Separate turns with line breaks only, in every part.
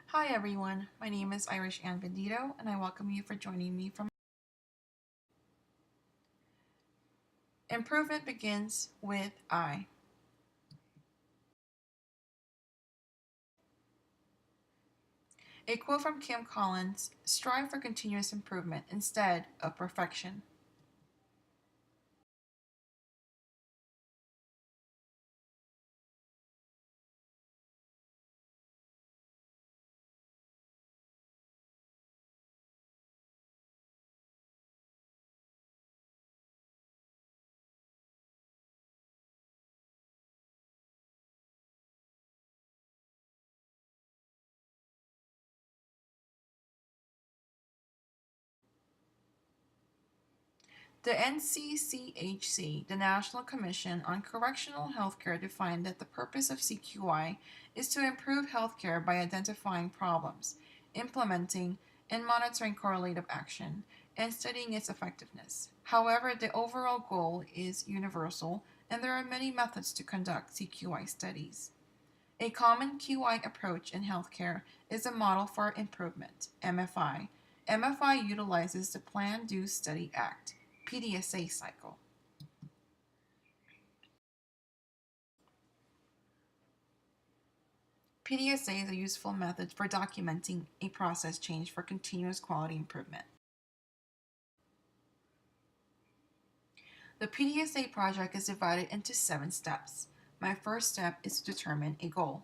Hi everyone, my name is Irish Ann Bendito and I welcome you for joining me from Improvement Begins with I. A quote from Kim Collins: strive for continuous improvement instead of perfection. The NCCHC, the National Commission on Correctional Healthcare, defined that the purpose of CQI is to improve healthcare by identifying problems, implementing and monitoring correlative action, and studying its effectiveness. However, the overall goal is universal, and there are many methods to conduct CQI studies. A common QI approach in healthcare is a model for improvement, MFI. MFI utilizes the Plan, Do, Study, Act PDSA cycle. PDSA is a useful method for documenting a process change for continuous quality improvement. The PDSA project is divided into 7 steps. My first step is to determine a goal.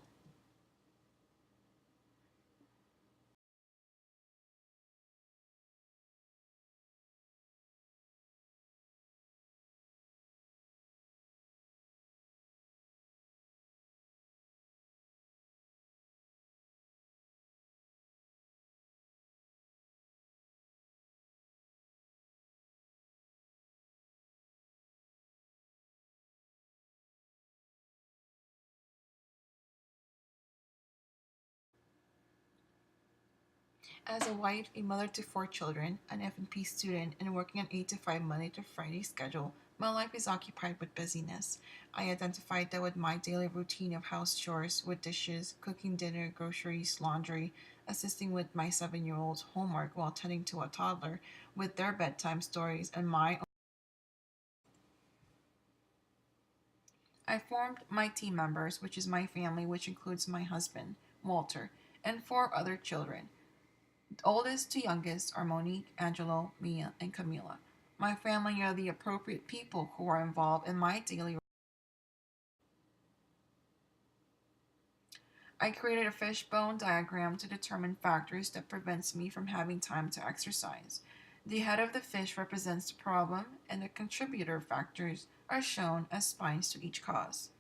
As a wife, a mother to 4 children, an F&P student, and working an 8 to 5 Monday to Friday schedule, my life is occupied with busyness. I identified that with my daily routine of house chores, with dishes, cooking dinner, groceries, laundry, assisting with my 7-year-old's homework while tending to a toddler, with their bedtime stories, and my I formed my team members, which is my family, which includes my husband, Walter, and 4 other children. Oldest to youngest are Monique, Angelo, Mia, and Camila. My family are the appropriate people who are involved in my daily. I created a fishbone diagram to determine factors that prevents me from having time to exercise. The head of the fish represents the problem, and the contributor factors are shown as spines to each cause.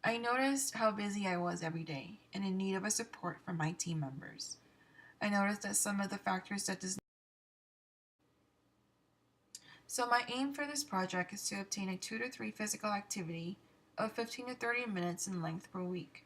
I noticed how busy I was every day and in need of a support from my team members. I noticed that some of the factors that does So my aim for this project is to obtain a 2 to 3 physical activity of 15 to 30 minutes in length per week.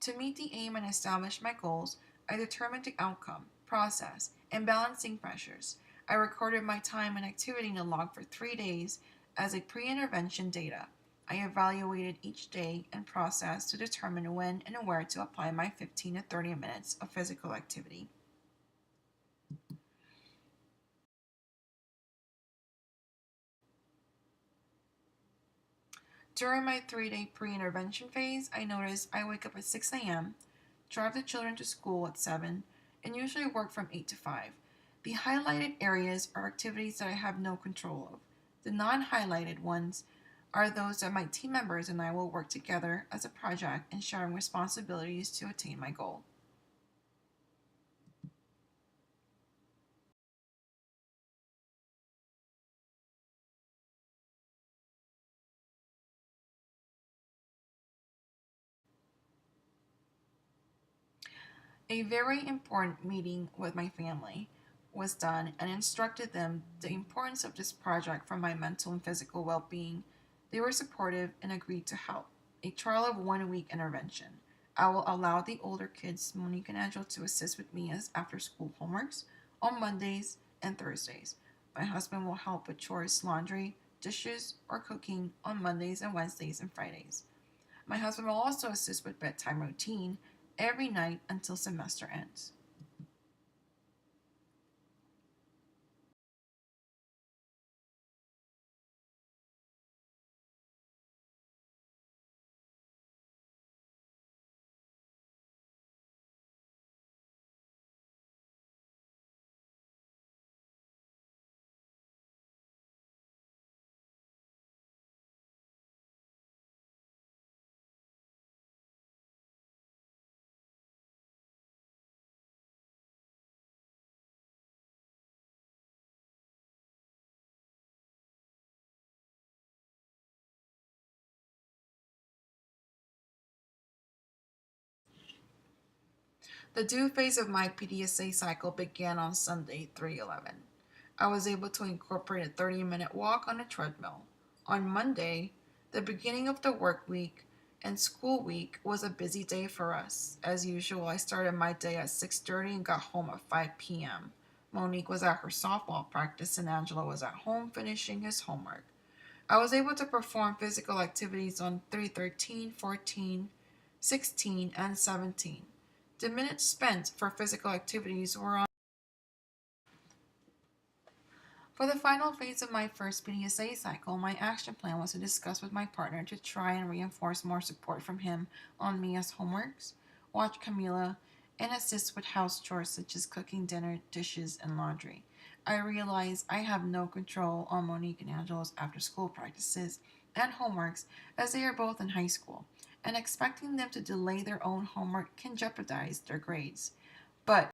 To meet the aim and establish my goals, I determined the outcome, process, and balancing pressures. I recorded my time and activity in a log for 3 days as a pre-intervention data. I evaluated each day and process to determine when and where to apply my 15 to 30 minutes of physical activity. During my 3-day pre intervention phase, I noticed I wake up at 6 a.m., drive the children to school at 7, and usually work from 8 to 5. The highlighted areas are activities that I have no control of. The non highlighted ones are those that my team members and I will work together as a project and sharing responsibilities to attain my goal. A very important meeting with my family was done and instructed them the importance of this project for my mental and physical well being. They were supportive and agreed to help. A trial of 1 week intervention. I will allow the older kids, Monique and Angela, to assist with me as after school homeworks on Mondays and Thursdays. My husband will help with chores, laundry, dishes, or cooking on Mondays and Wednesdays and Fridays. My husband will also assist with bedtime routine every night until semester ends. The due phase of my PDSA cycle began on Sunday, 3/11. I was able to incorporate a 30-minute walk on a treadmill. On Monday, the beginning of the work week and school week was a busy day for us. As usual, I started my day at 6:30 and got home at 5 p.m. Monique was at her softball practice and Angela was at home finishing his homework. I was able to perform physical activities on 3/13, 14, 16, and 17. The minutes spent for physical activities were on. For the final phase of my first PDSA cycle, my action plan was to discuss with my partner to try and reinforce more support from him on Mia's homeworks, watch Camila, and assist with house chores such as cooking dinner, dishes, and laundry. I realize I have no control on Monique and Angela's after school practices and homeworks as they are both in high school, and expecting them to delay their own homework can jeopardize their grades. But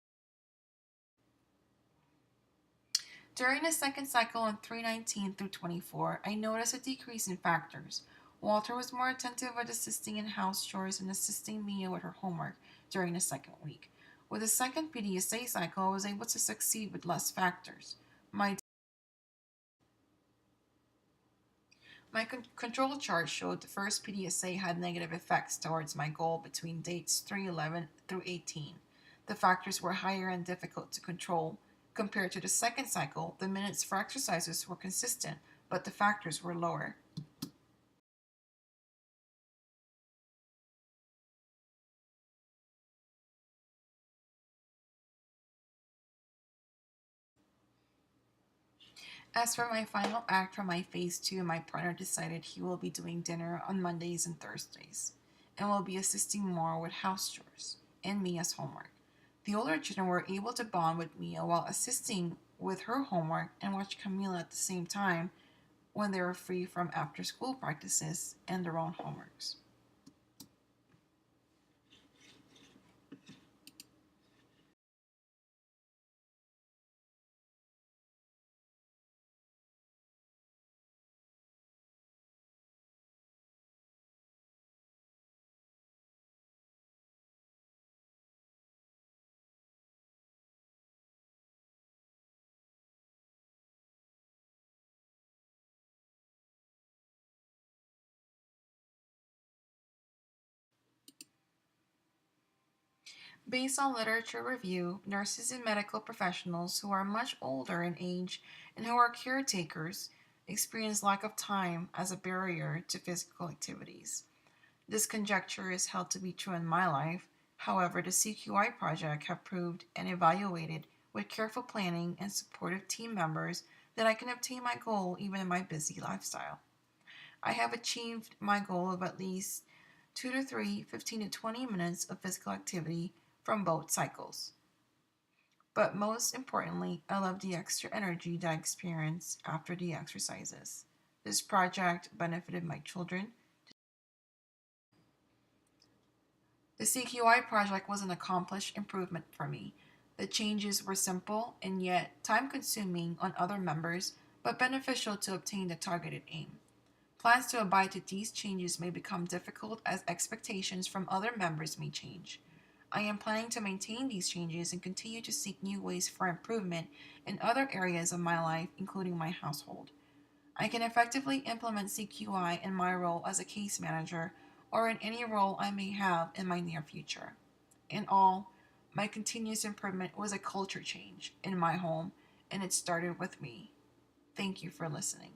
during the second cycle on 319 through 24, I noticed a decrease in factors. Walter was more attentive at assisting in house chores and assisting Mia with her homework during the second week. With the second PDSA cycle, I was able to succeed with less factors. My control chart showed the first PDSA had negative effects towards my goal between dates 3/11 through 18. The factors were higher and difficult to control. Compared to the second cycle, the minutes for exercises were consistent, but the factors were lower. As for my final act for my phase 2, my partner decided he will be doing dinner on Mondays and Thursdays and will be assisting more with house chores and Mia's homework. The older children were able to bond with Mia while assisting with her homework and watch Camila at the same time when they were free from after school practices and their own homeworks. Based on literature review, nurses and medical professionals who are much older in age and who are caretakers experience lack of time as a barrier to physical activities. This conjecture is held to be true in my life. However, the CQI project have proved and evaluated with careful planning and supportive team members that I can obtain my goal even in my busy lifestyle. I have achieved my goal of at least 2 to 3, 15 to 20 minutes of physical activity from both cycles. But most importantly, I love the extra energy that I experience after the exercises. This project benefited my children. The CQI project was an accomplished improvement for me. The changes were simple and yet time consuming on other members, but beneficial to obtain the targeted aim. Plans to abide to these changes may become difficult as expectations from other members may change. I am planning to maintain these changes and continue to seek new ways for improvement in other areas of my life, including my household. I can effectively implement CQI in my role as a case manager or in any role I may have in my near future. In all, my continuous improvement was a culture change in my home, and it started with me. Thank you for listening.